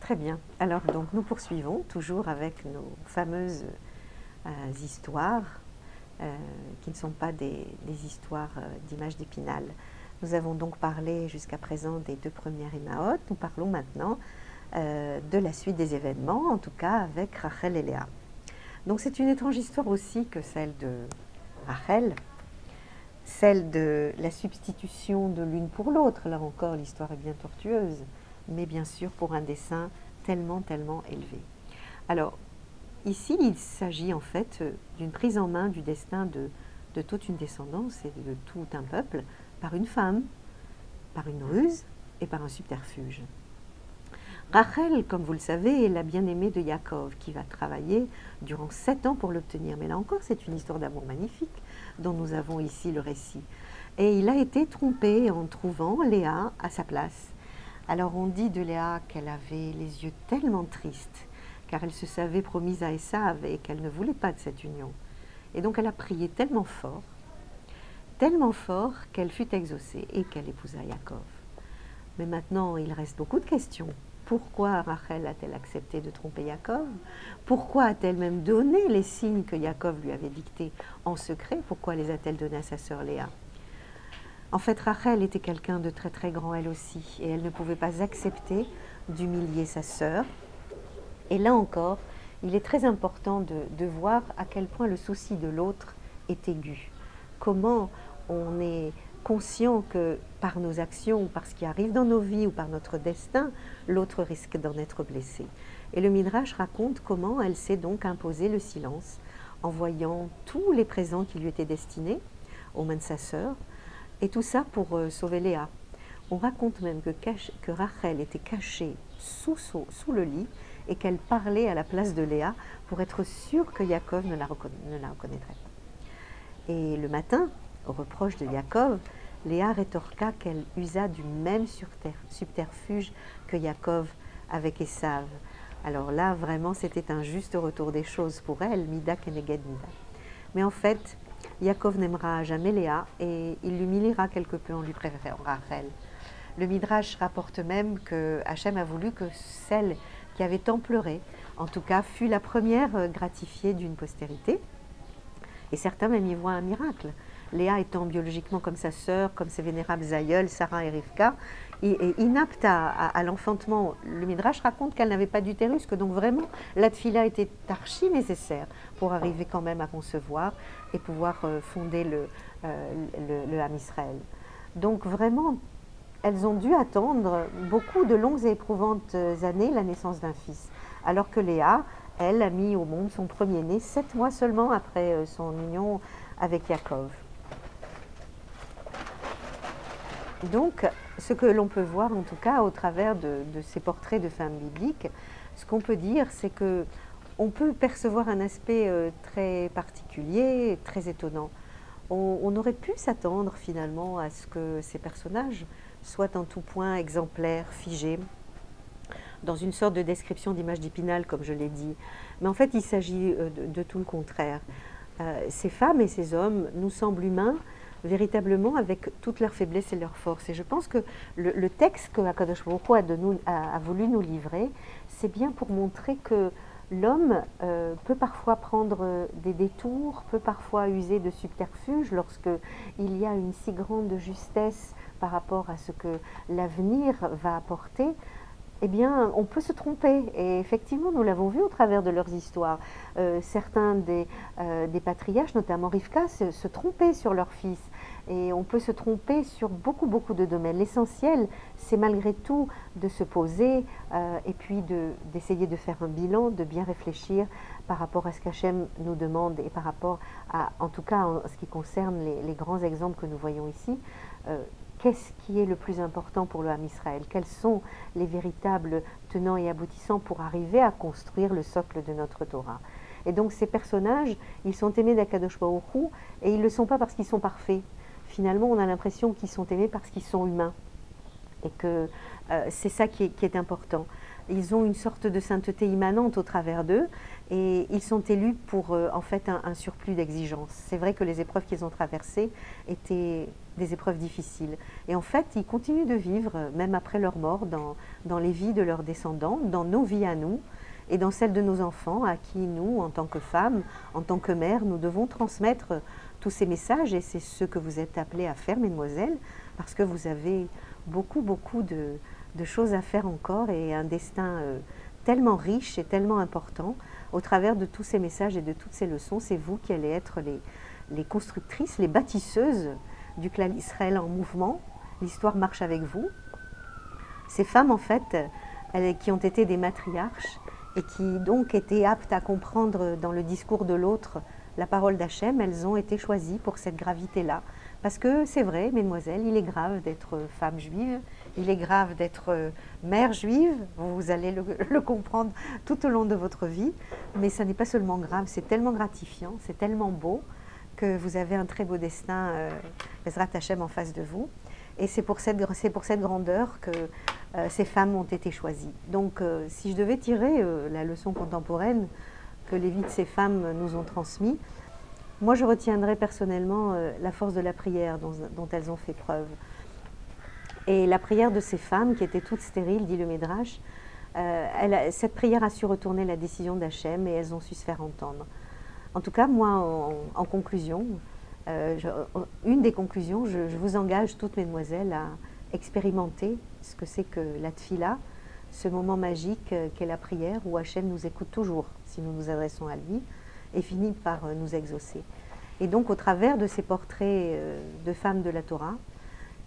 Très bien. Alors donc nous poursuivons toujours avec nos fameuses histoires qui ne sont pas des histoires d'images d'Épinal. Nous avons donc parlé jusqu'à présent des deux premières Imaot. Nous parlons maintenant de la suite des événements, en tout cas avec Rachel et Léa. Donc c'est une étrange histoire aussi que celle de Rachel, celle de la substitution de l'une pour l'autre. Là encore, l'histoire est bien tortueuse, mais bien sûr pour un dessein tellement élevé. Alors, ici, il s'agit en fait d'une prise en main du destin de toute une descendance et de tout un peuple par une femme, par une ruse et par un subterfuge. Rachel, comme vous le savez, est la bien-aimée de Yaakov qui va travailler durant 7 ans pour l'obtenir. Mais là encore, c'est une histoire d'amour magnifique dont nous avons ici le récit. Et il a été trompé en trouvant Léa à sa place. Alors on dit de Léa qu'elle avait les yeux tellement tristes, car elle se savait promise à Esav et qu'elle ne voulait pas de cette union. Et donc elle a prié tellement fort qu'elle fut exaucée et qu'elle épousa Yaakov. Mais maintenant, il reste beaucoup de questions. Pourquoi Rachel a-t-elle accepté de tromper Yaakov? Pourquoi a-t-elle même donné les signes que Yaakov lui avait dictés en secret? Pourquoi les a-t-elle donnés à sa sœur Léa? En fait, Rachel était quelqu'un de très grand elle aussi, et elle ne pouvait pas accepter d'humilier sa sœur. Et là encore, il est très important de voir à quel point le souci de l'autre est aigu. Comment on est conscient que par nos actions, ou par ce qui arrive dans nos vies, ou par notre destin, l'autre risque d'en être blessé. Et le Midrash raconte comment elle s'est donc imposé le silence, en voyant tous les présents qui lui étaient destinés aux mains de sa sœur, et tout ça pour sauver Léa. On raconte même que Rachel était cachée sous le lit et qu'elle parlait à la place de Léa pour être sûre que Yaakov ne la reconnaîtrait pas. Et le matin, au reproche de Yaakov, Léa rétorqua qu'elle usa du même subterfuge que Yaakov avec Esav. Alors là, vraiment, c'était un juste retour des choses pour elle, Mida keneged Mida. Mais en fait, Yaakov n'aimera jamais Léa et il l'humiliera quelque peu en lui préférant Rachel. Le Midrash rapporte même que Hachem a voulu que celle qui avait tant pleuré, en tout cas, fut la première gratifiée d'une postérité. Et certains même y voient un miracle. Léa étant biologiquement comme sa sœur, comme ses vénérables aïeuls, Sarah et Rivka, et inapte à l'enfantement. Le Midrash raconte qu'elle n'avait pas d'utérus, que donc vraiment la tfila était archi nécessaire pour arriver quand même à concevoir et pouvoir fonder le Ham Israël. Donc vraiment, elles ont dû attendre beaucoup de longues et éprouvantes années la naissance d'un fils, alors que Léa, elle, a mis au monde son premier-né 7 mois seulement après son union avec Yaakov. Donc, ce que l'on peut voir, en tout cas, au travers de ces portraits de femmes bibliques, ce qu'on peut dire, c'est que on peut percevoir un aspect très particulier, très étonnant. On aurait pu s'attendre finalement à ce que ces personnages soient en tout point exemplaires, figés, dans une sorte de description d'image d'Épinal, comme je l'ai dit. Mais en fait, il s'agit de tout le contraire. Ces femmes et ces hommes nous semblent humains, véritablement avec toutes leurs faiblesses et leurs forces. Et je pense que le texte que Akadosh Baruch Hu a voulu nous livrer, c'est bien pour montrer que l'homme peut parfois prendre des détours, peut parfois user de subterfuges lorsque il y a une si grande justesse par rapport à ce que l'avenir va apporter. Eh bien, on peut se tromper. Et effectivement, nous l'avons vu au travers de leurs histoires. Certains des patriarches, notamment Rivka, se trompaient sur leur fils. Et on peut se tromper sur beaucoup de domaines. L'essentiel, c'est malgré tout de se poser et puis d'essayer de faire un bilan, de bien réfléchir par rapport à ce qu'Hachem nous demande et par rapport à, en tout cas, en ce qui concerne les grands exemples que nous voyons ici, qu'est-ce qui est le plus important pour le Ham Israël? Quels sont les véritables tenants et aboutissants pour arriver à construire le socle de notre Torah? Et donc ces personnages, ils sont aimés d'Akadosh Baruch Hu et ils ne le sont pas parce qu'ils sont parfaits. Finalement, on a l'impression qu'ils sont aimés parce qu'ils sont humains et que c'est ça qui est important. ils ont une sorte de sainteté immanente au travers d'eux et ils sont élus pour en fait un surplus d'exigence. C'est vrai que les épreuves qu'ils ont traversées étaient des épreuves difficiles. Et en fait, ils continuent de vivre, même après leur mort, dans les vies de leurs descendants, dans nos vies à nous et dans celles de nos enfants, à qui nous, en tant que femmes, en tant que mères, nous devons transmettre tous ces messages. Et c'est ce que vous êtes appelées à faire, mesdemoiselles, parce que vous avez beaucoup de choses à faire encore et un destin tellement riche et tellement important. Au travers de tous ces messages et de toutes ces leçons, c'est vous qui allez être les constructrices, les bâtisseuses du clan Israël en mouvement. L'histoire marche avec vous. Ces femmes, en fait, qui ont été des matriarches et qui donc étaient aptes à comprendre dans le discours de l'autre la parole d'Hachem, elles ont été choisies pour cette gravité-là. Parce que c'est vrai, mesdemoiselles, il est grave d'être femme juive, il est grave d'être mère juive, vous allez le comprendre tout au long de votre vie, mais ça n'est pas seulement grave, c'est tellement gratifiant, c'est tellement beau que vous avez un très beau destin, Bezrat Hachem, en face de vous. Et c'est pour cette grandeur que ces femmes ont été choisies. Donc si je devais tirer la leçon contemporaine que les vies de ces femmes nous ont transmis, moi je retiendrai personnellement la force de la prière dont elles ont fait preuve. Et la prière de ces femmes, qui étaient toutes stériles, dit le Midrash, cette prière a su retourner la décision d'Hachem et elles ont su se faire entendre. En tout cas, moi, en conclusion, une des conclusions, je vous engage toutes, mesdemoiselles, à expérimenter ce que c'est que la tfila, ce moment magique qu'est la prière, où Hachem nous écoute toujours si nous nous adressons à lui et finit par nous exaucer. Et donc, au travers de ces portraits de femmes de la Torah,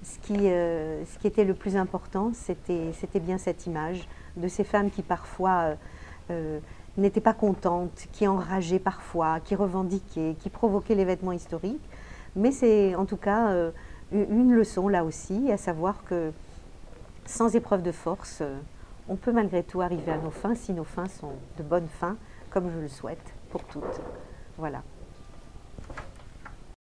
ce qui était le plus important, c'était bien cette image de ces femmes qui parfois n'étaient pas contentes, qui enrageaient parfois, qui revendiquaient, qui provoquaient l'événement historique. Mais c'est en tout cas une leçon là aussi, à savoir que sans épreuve de force, on peut malgré tout arriver à nos fins si nos fins sont de bonnes fins, comme je le souhaite pour toutes. Voilà.